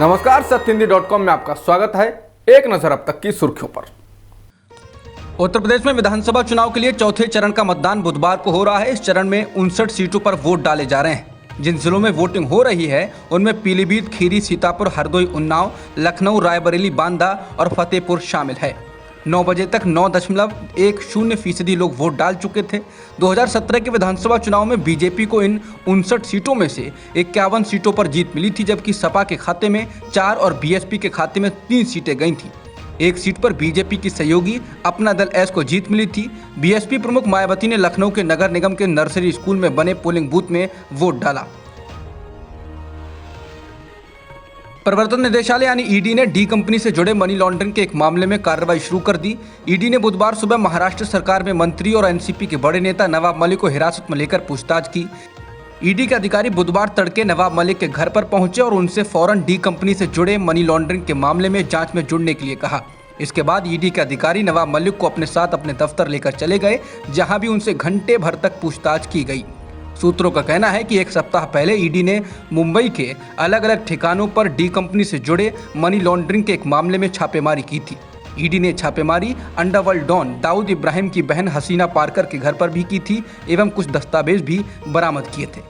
नमस्कार, सत्यहिंदी.com में आपका स्वागत है। एक नजर अब तक की सुर्खियों पर। उत्तर प्रदेश में विधानसभा चुनाव के लिए चौथे चरण का मतदान बुधवार को हो रहा है। इस चरण में 59 सीटों पर वोट डाले जा रहे हैं। जिन जिलों में वोटिंग हो रही है उनमें पीलीभीत, खीरी, सीतापुर, हरदोई, उन्नाव, लखनऊ, रायबरेली, बांदा और फतेहपुर शामिल है। 9 बजे तक 9.10% लोग वोट डाल चुके थे। 2017 के विधानसभा चुनाव में बीजेपी को इन 59 सीटों में से 51 सीटों पर जीत मिली थी, जबकि सपा के खाते में 4 और बीएसपी के खाते में 3 सीटें गई थीं। एक सीट पर बीजेपी की सहयोगी अपना दल एस को जीत मिली थी। बीएसपी प्रमुख मायावती ने लखनऊ के नगर निगम के नर्सरी स्कूल में बने पोलिंग बूथ में वोट डाला। प्रवर्तन निदेशालय यानी ईडी ने डी कंपनी से जुड़े मनी लॉन्ड्रिंग के एक मामले में कार्रवाई शुरू कर दी। ईडी ने बुधवार सुबह महाराष्ट्र सरकार में मंत्री और एनसीपी के बड़े नेता नवाब मलिक को हिरासत में लेकर पूछताछ की। ईडी के अधिकारी बुधवार तड़के नवाब मलिक के घर पर पहुंचे और उनसे फौरन डी कंपनी से जुड़े मनी लॉन्ड्रिंग के मामले में जांच में जुड़ने के लिए कहा। इसके बाद ईडी के अधिकारी नवाब मलिक को अपने साथ अपने दफ्तर लेकर चले गए, जहां भी उनसे घंटे भर तक पूछताछ की गई। सूत्रों का कहना है कि एक सप्ताह पहले ईडी ने मुंबई के अलग अलग ठिकानों पर डी कंपनी से जुड़े मनी लॉन्ड्रिंग के एक मामले में छापेमारी की थी। ईडी ने छापेमारी अंडरवर्ल्ड डॉन दाऊद इब्राहिम की बहन हसीना पारकर के घर पर भी की थी एवं कुछ दस्तावेज भी बरामद किए थे।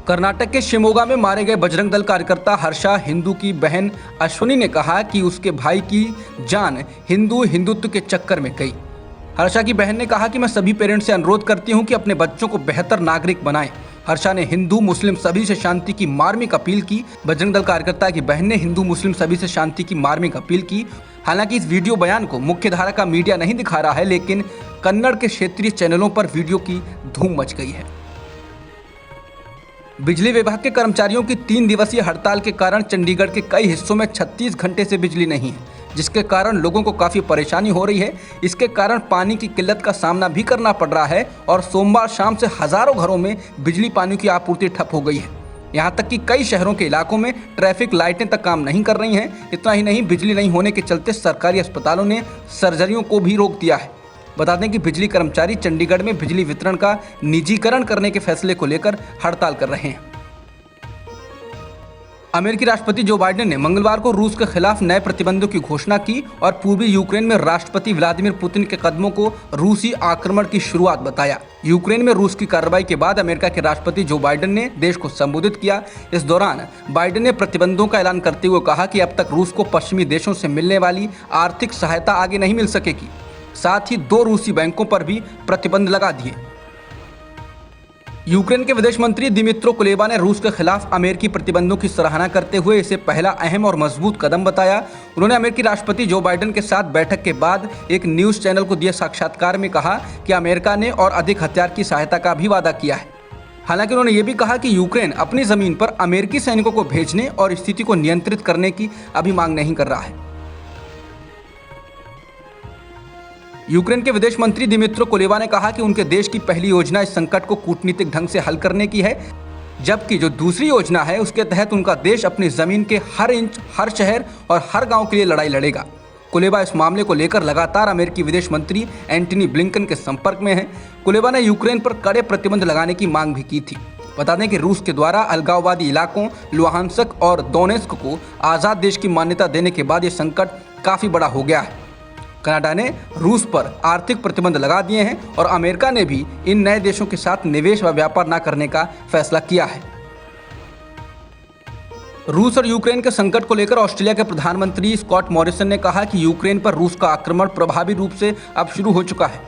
कर्नाटक के शिमोगा में मारे गए बजरंग दल कार्यकर्ता हर्षा हिंदू की बहन अश्विनी ने कहा कि उसके भाई की जान हिंदुत्व के चक्कर में गई। हर्षा की बहन ने कहा कि मैं सभी पेरेंट्स से अनुरोध करती हूं कि अपने बच्चों को बेहतर नागरिक बनाएं। हर्षा ने हिंदू मुस्लिम सभी से शांति की मार्मिक अपील की। बजरंग दल कार्यकर्ता की बहन ने हिंदू मुस्लिम सभी से शांति की मार्मिक अपील की। हालांकि इस वीडियो बयान को मुख्यधारा का मीडिया नहीं दिखा रहा है, लेकिन कन्नड़ के क्षेत्रीय चैनलों पर वीडियो की धूम मच गई है। बिजली विभाग के कर्मचारियों की 3 दिवसीय हड़ताल के कारण चंडीगढ़ के कई हिस्सों में 36 घंटे से बिजली नहीं है, जिसके कारण लोगों को काफ़ी परेशानी हो रही है। इसके कारण पानी की किल्लत का सामना भी करना पड़ रहा है और सोमवार शाम से हज़ारों घरों में बिजली पानी की आपूर्ति ठप हो गई है। यहाँ तक कि कई शहरों के इलाकों में ट्रैफिक लाइटें तक काम नहीं कर रही हैं। इतना ही नहीं, बिजली नहीं होने के चलते सरकारी अस्पतालों ने सर्जरियों को भी रोक दिया है। बता दें कि बिजली कर्मचारी चंडीगढ़ में बिजली वितरण का निजीकरण करने के फैसले को लेकर हड़ताल कर रहे हैं। अमेरिकी राष्ट्रपति जो बाइडेन ने मंगलवार को रूस के खिलाफ नए प्रतिबंधों की घोषणा की और पूर्वी यूक्रेन में राष्ट्रपति व्लादिमीर पुतिन के कदमों को रूसी आक्रमण की शुरुआत बताया। यूक्रेन में रूस की कार्रवाई के बाद अमेरिका के राष्ट्रपति जो बाइडेन ने देश को संबोधित किया। इस दौरान बाइडेन ने प्रतिबंधों का ऐलान करते हुए कहा कि अब तक रूस को पश्चिमी देशों से मिलने वाली आर्थिक सहायता आगे नहीं मिल सकेगी। साथ ही 2 रूसी बैंकों पर भी प्रतिबंध लगा दिए। यूक्रेन के विदेश मंत्री दिमित्रो कुलेबा ने रूस के खिलाफ अमेरिकी प्रतिबंधों की सराहना करते हुए इसे पहला अहम और मजबूत कदम बताया। उन्होंने अमेरिकी राष्ट्रपति जो बाइडेन के साथ बैठक के बाद एक न्यूज़ चैनल को दिए साक्षात्कार में कहा कि अमेरिका ने और अधिक हथियार की सहायता का भी वादा किया है। हालांकि उन्होंने ये भी कहा कि यूक्रेन अपनी जमीन पर अमेरिकी सैनिकों को भेजने और स्थिति को नियंत्रित करने की अभी मांग नहीं कर रहा है। यूक्रेन के विदेश मंत्री दिमित्रो कुलेबा ने कहा कि उनके देश की पहली योजना इस संकट को कूटनीतिक ढंग से हल करने की है, जबकि जो दूसरी योजना है उसके तहत उनका देश अपनी जमीन के हर इंच, हर शहर और हर गांव के लिए लड़ाई लड़ेगा। कुलेबा इस मामले को लेकर लगातार अमेरिकी विदेश मंत्री एंटनी ब्लिंकन के संपर्क में हैं। कुलेबा ने यूक्रेन पर कड़े प्रतिबंध लगाने की मांग भी की थी। बता दें कि रूस के द्वारा अलगाववादी इलाकों लुहांस्क और दोनेत्स्क को आज़ाद देश की मान्यता देने के बाद ये संकट काफ़ी बड़ा हो गया है। कनाडा ने रूस पर आर्थिक प्रतिबंध लगा दिए हैं और अमेरिका ने भी इन नए देशों के साथ निवेश व व्यापार न करने का फैसला किया है। रूस और यूक्रेन के संकट को लेकर ऑस्ट्रेलिया के प्रधानमंत्री स्कॉट मॉरिसन ने कहा कि यूक्रेन पर रूस का आक्रमण प्रभावी रूप से अब शुरू हो चुका है।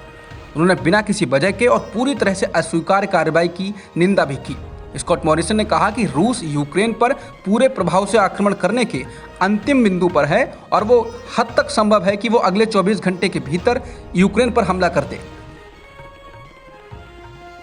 उन्होंने बिना किसी वजह के और पूरी तरह से अस्वीकार्य कार्रवाई की निंदा भी की। स्कॉट मॉरिसन ने कहा कि रूस यूक्रेन पर पूरे प्रभाव से आक्रमण करने के अंतिम बिंदु पर है और वो हद तक संभव है कि वो अगले 24 घंटे के भीतर यूक्रेन पर हमला कर दे।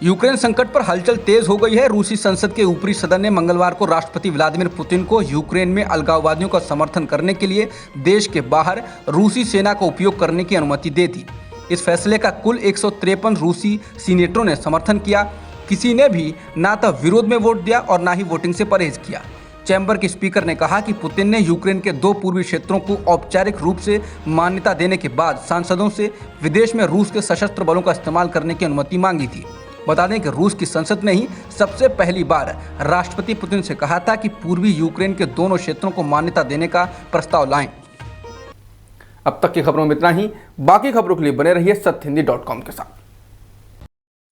यूक्रेन संकट पर हलचल तेज हो गई है। रूसी संसद के ऊपरी सदन ने मंगलवार को राष्ट्रपति व्लादिमीर पुतिन को यूक्रेन में अलगाववादियों का समर्थन करने के लिए देश के बाहर रूसी सेना का उपयोग करने की अनुमति दे दी। इस फैसले का कुल 153 रूसी सीनेटरों ने समर्थन किया। किसी ने भी ना तो विरोध में वोट दिया और ना ही वोटिंग से परहेज किया। चैम्बर के स्पीकर ने कहा कि पुतिन ने यूक्रेन के 2 पूर्वी क्षेत्रों को औपचारिक रूप से मान्यता देने के बाद सांसदों से विदेश में रूस के सशस्त्र बलों का इस्तेमाल करने की अनुमति मांगी थी। बता दें कि रूस की संसद ने ही सबसे पहली बार राष्ट्रपति पुतिन से कहा था कि पूर्वी यूक्रेन के दोनों क्षेत्रों को मान्यता देने का प्रस्ताव लाएं। अब तक की खबरों में इतना ही। बाकी खबरों के लिए बने रहिए सत्यहिंदी.com के साथ।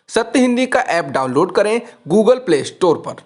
सत्य हिंदी का ऐप डाउनलोड करें गूगल प्ले स्टोर पर।